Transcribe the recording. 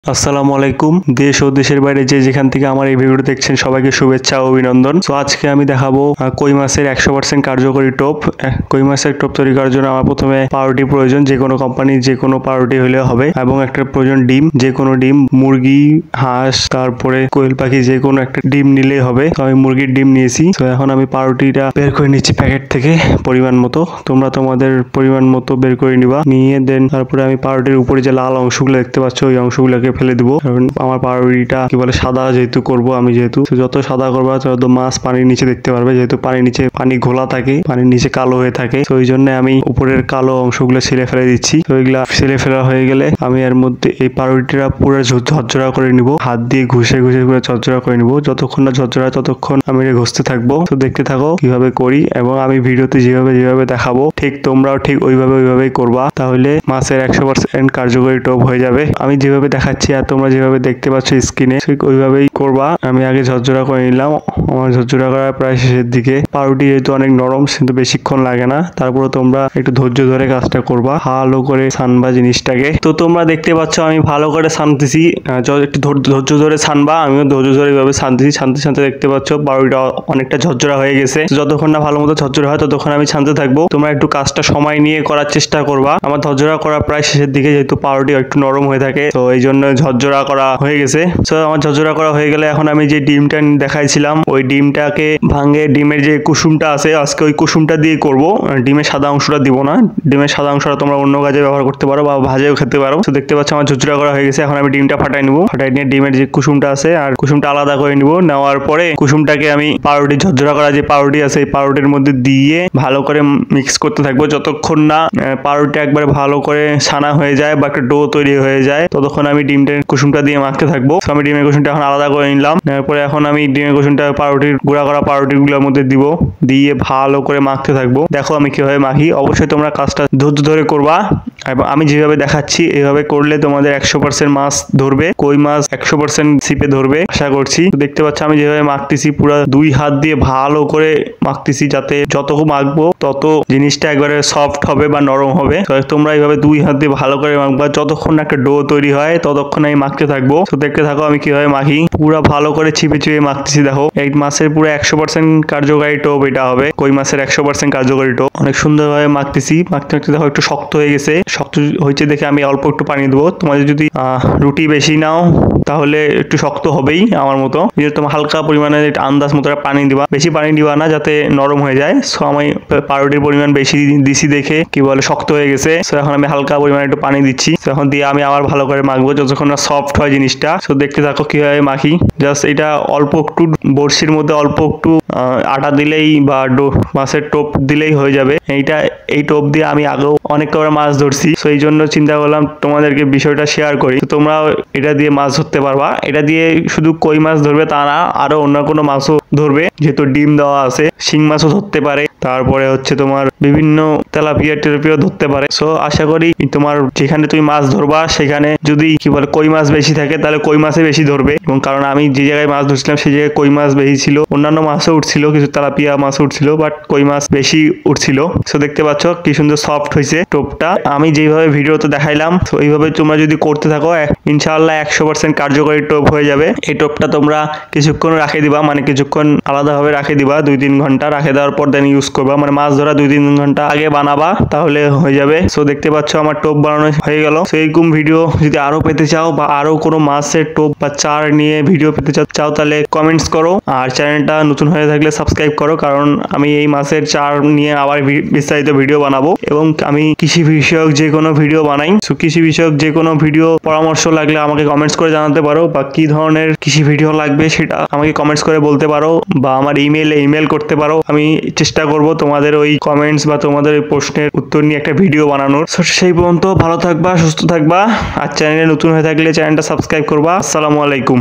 আসসালামু আলাইকুম। দেশ ও দেশের বাইরে যে যেখান থেকে আমার এই ভিডিওটি দেখছেন সবাইকে শুভেচ্ছা ও অভিনন্দন। তো আজকে আমি দেখাবো কই মাছের 100% কার্যকরী টোপ। কই মাছের টোপ তৈরি করার জন্য আমার প্রথমে পাউরুটি প্রয়োজন, যে কোনো কোম্পানির যে কোনো পাউরুটি হলে হবে, এবং একটা প্রয়োজন ডিম, যে কোনো ডিম, মুরগি, হাঁস, তারপরে কোয়েল পাখি, যে কোনো একটা ডিম নিলেই হবে। তো আমি মুরগির ডিম নিয়েছি। তো এখন আমি পাউরুটিটা বের করে নিচ্ছি প্যাকেট থেকে পরিমাণ মতো। তোমরা তোমাদের পরিমাণ মতো বের করে নিবা, নিয়ে দেন তারপরে আমি পাউরুটির উপরে যে লাল অংশগুলো দেখতে পাচ্ছ ওই অংশগুলোকে ফেলে দিব, কারণ আমার পাউরুটিটা কি বলে সাদা যেহেতু করব আমি, যেহেতু যত সাদা করবা তত মাছ পানির নিচে দেখতে পারবে, যেহেতু পানির নিচে পানি ঘোলা থাকে, পানির নিচে কালো হয়ে থাকে। তো ওই জন্য আমি উপরের কালো অংশগুলো ছেলে ফেলে দিচ্ছি। তো ওইগুলা ছেলে ফেলা হয়ে গেলে আমি এর মধ্যে এই পাউরুটিটা পুরো ঝরঝরা করে নিব, হাত দিয়ে ঘুষে ঘুষে পুরো ঝরঝরা করে নিব। যতক্ষণ না ঝরঝরা ততক্ষণ আমি এটা ঘষতে থাকবো। তো দেখতে থাকো কিভাবে করি, এবং আমি ভিডিওতে যেভাবে দেখাবো ঠিক তোমরাও ঠিক ওইভাবেই করবা, তাহলে মাছের 100% কার্যকরী টোপ হয়ে যাবে। আমি যেভাবে দেখাচ্ছি আর তোমরা যেভাবে দেখতে পাচ্ছ স্ক্রিনে ঠিক ওইভাবেই করবা। আমি আগে ঝরঝরা করে নিলাম, আমার ঝরঝরা করা প্রায় শেষের দিকে। পাউরুটি যেহেতু অনেক নরম, কিন্তু বেশিক্ষণ লাগে না, তারপরে তোমরা একটু ধৈর্য ধরে কাজটা করবা, ভালো করে ছানবা জিনিসটাকে। তো তোমরা দেখতে পাচ্ছ আমি ভালো করে ছানতেছি, একটু ধৈর্য ধরে ছানবা। আমিও ধৈর্য ধরে এইভাবে ছানতেছি, ছানতে দেখতে পাচ্ছ পাউরুটিটা অনেকটা ঝরঝরা হয়ে গেছে। যতক্ষণ না ভালো মতো ঝরঝরা হয় ততক্ষণ আমি ছানতে থাকবো। তোমরা একটু কাজটা সময় নিয়ে করার চেষ্টা করবা। আমার ঝরঝরা করা প্রায় শেষের দিকে, যেহেতু পাউরুটি একটু নরম হয়ে থাকে, তো এই জন্য ঝরঝরা করা হয়ে গেছে। তো আমার ঝরঝরা করা হয়ে গেলে এখন আমি যে ডিমটা দেখাইছিলাম ওই ডিমটাকে ভাঙে, ডিমের যে কুসুমটা আছে আজকে ওই কুসুমটা দিয়ে করব, ডিমের সাদা অংশটা দিব না। ডিমের সাদা অংশটা তোমরা অন্য কাজে ব্যবহার করতে পারো বা ভাজেও খেতে পারো। তো দেখতে পাচ্ছ আমার ঝরঝরা করা হয়ে গেছে। এখন আমি ডিমটা ফাটাই নিব, ফাটাই নিয়ে ডিমের যে কুসুমটা আছে আর কুসুমটা আলাদা করে নিব। নেওয়ার পরে কুসুমটাকে আমি পাউরুটি, ঝরঝরা করা যে পাউরুটি আছে এই পাউরুটির মধ্যে দিয়ে ভালো করে মিক্স করতে থাকবো, যতক্ষণ না পাউরুটি একবারে ভালো করে ছানা হয়ে যায় বা একটা ডো তৈরি হয়ে যায়, ততক্ষণ আমি ডিমটার কুসুমটা দিয়ে মাখতে থাকবো। তো আমি ডিমের কুসুমটা এখন আলাদা করে নিলাম। তারপরে এখন আমি ডিমের কুসুমটা পাউরুটির গুঁড়া করা পাউরুটিগুলোর মধ্যে দিব, দিয়ে ভালো করে মাখতে থাকবো। দেখো আমি কিভাবে মাখি, অবশ্যই তোমরা কাজটা ধৈর্য ধরে করবা, এবং আমি যেভাবে দেখাচ্ছি এইভাবে করলে তোমাদের 100% মাছ ধরবে, কই মাছ 100% ছিপে ধরবে আশা করছি। তো দেখতে পাচ্ছ আমি যেভাবে মাখতেছি, পুরো 2 হাত দিয়ে ভালো করে মাখতেছি, যাতে যত মাখবো তত জিনিসটা একবারে সফট হবে বা নরম হবে। তো তোমরা এইভাবে 2 হাত দিয়ে ভালো করে মাখবা, যতক্ষণ একটা ডো তৈরি হয় ততক্ষণ আমি মাখতে থাকবো। তো দেখতে থাকো আমি কিভাবে মাখি, পুরো ভালো করে চিপে মাখতেছি। দেখো এই মাছের পুরো 100% কার্যকারী টোপ এটা হবে, কই মাছের 100% কার্যকারী টোপ। অনেক সুন্দরভাবে মাখতেছি, মাখতে দেখো একটু শক্ত হয়ে গেছে। শক্ত হয়েছে দেখে আমি অল্প একটু পানি দেবো। তোমাদের যদি রুটি বেশি নাও তাহলে একটু শক্ত হবেই আমার মতো, তোমার হালকা পরিমাণে আন্দাজ মতো পানি দিবা, বেশি পানি দিবা না যাতে নরম হয়ে যায়। সো আমি পাউরুটির পরিমাণ বেশি দিছি দেখে কি বলে শক্ত হয়ে গেছে। সো এখন আমি হালকা পরিমাণে একটু পানি দিচ্ছি। এখন দিয়ে আমি আবার ভালো করে মাখবো যতক্ষণ না সফট হয় জিনিসটা। সো দেখতে থাকো কিভাবে মাখি। জাস্ট এটা অল্প একটু বড়শির মধ্যে অল্প একটু আটা দিলেই বা মাছের টোপ দিলেই হয়ে যাবে। এই টোপ দিয়ে আমি আগেও অনেক কবার মাছ ধরছি, তো এই জন্য চিন্তা করলাম তোমাদেরকে বিষয়টা শেয়ার করি। তো তোমরাও এটা দিয়ে মাছ ধরতে পারবা। এটা দিয়ে শুধু কই মাছ ধরবে তা না, আরো অন্য কোনো মাছও ধরবে, যেহেতু ডিম দেওয়া আছে। শিং মাছও ধরতে পারে, তারপরে হচ্ছে তোমার বিভিন্ন তেলাপিয়া টেলাপিয়াও ধরতে পারে। সো আশা করি তোমার যেখানে তুমি মাছ ধরবা সেখানে যদি কি বলে কই মাছ বেশি থাকে তাহলে কই মাছই বেশি ধরবে। এবং কারণ আমি যে জায়গায় মাছ ধরছিলাম সেই জায়গায় কই মাছ বেশি ছিল, অন্যান্য মাছও উঠছিল, কিছু তেলাপিয়া মাছ উঠছিল, বাট কই মাছ বেশি উঠছিল। সো দেখতে পাচ্ছ কি সুন্দর সফট হয়েছে টোপটা, আমি যেভাবে ভিডিওতে দেখাইলাম। তো এইভাবে তোমরা যদি করতে থাকো ইনশাআল্লাহ 100% কার্যকরী টোপ হয়ে যাবে। এই টোপটা তোমরা কিছুক্ষণ রাখে দিবা, মানে কিছুক্ষণ আলাদাভাবে রাখে দিবা, 2-3 ঘন্টা রাখে দেওয়ার পর দেন ইউজ করবা, মানে মাছ ধরা 2-3 ঘন্টা আগে বানাবা তাহলে হয়ে যাবে। সো দেখতে পাচ্ছ আমার টোপ বানানো হয়ে গেল। সো এইরকম ভিডিও যদি আরো পেতে চাও বা আরো কোনো মাছের টোপ বা চার নিয়ে ভিডিও পেতে চাও তাহলে কমেন্টস করো, আর চ্যানেলটা নতুন হয়ে থাকলে সাবস্ক্রাইব করো, কারণ আমি এই মাছের চার নিয়ে আবার বিস্তারিত ভিডিও বানাবো। এবং আমি কৃষি বিষয়ক যে কোনো ভিডিও বানাই। সো কৃষি বিষয়ক যে কোনো ভিডিও পরামর্শ লাগলে আমাকে কমেন্টস করে জানাতে পারো, বা কি ধরনের কৃষি ভিডিও লাগবে সেটা আমাকে কমেন্টস করে বলতে পারো, বা আমার ইমেল করতে পারো। আমি চেষ্টা করব তোমাদের ওই কমেন্টস বা তোমাদের ওই প্রশ্নের উত্তর নিয়ে একটা ভিডিও বানানোর। সো সেই পর্যন্ত ভালো থাকবা, সুস্থ থাকবা, আর চ্যানেলে নতুন হয়ে থাকলে চ্যানেলটা সাবস্ক্রাইব করবা। আসসালামু আলাইকুম।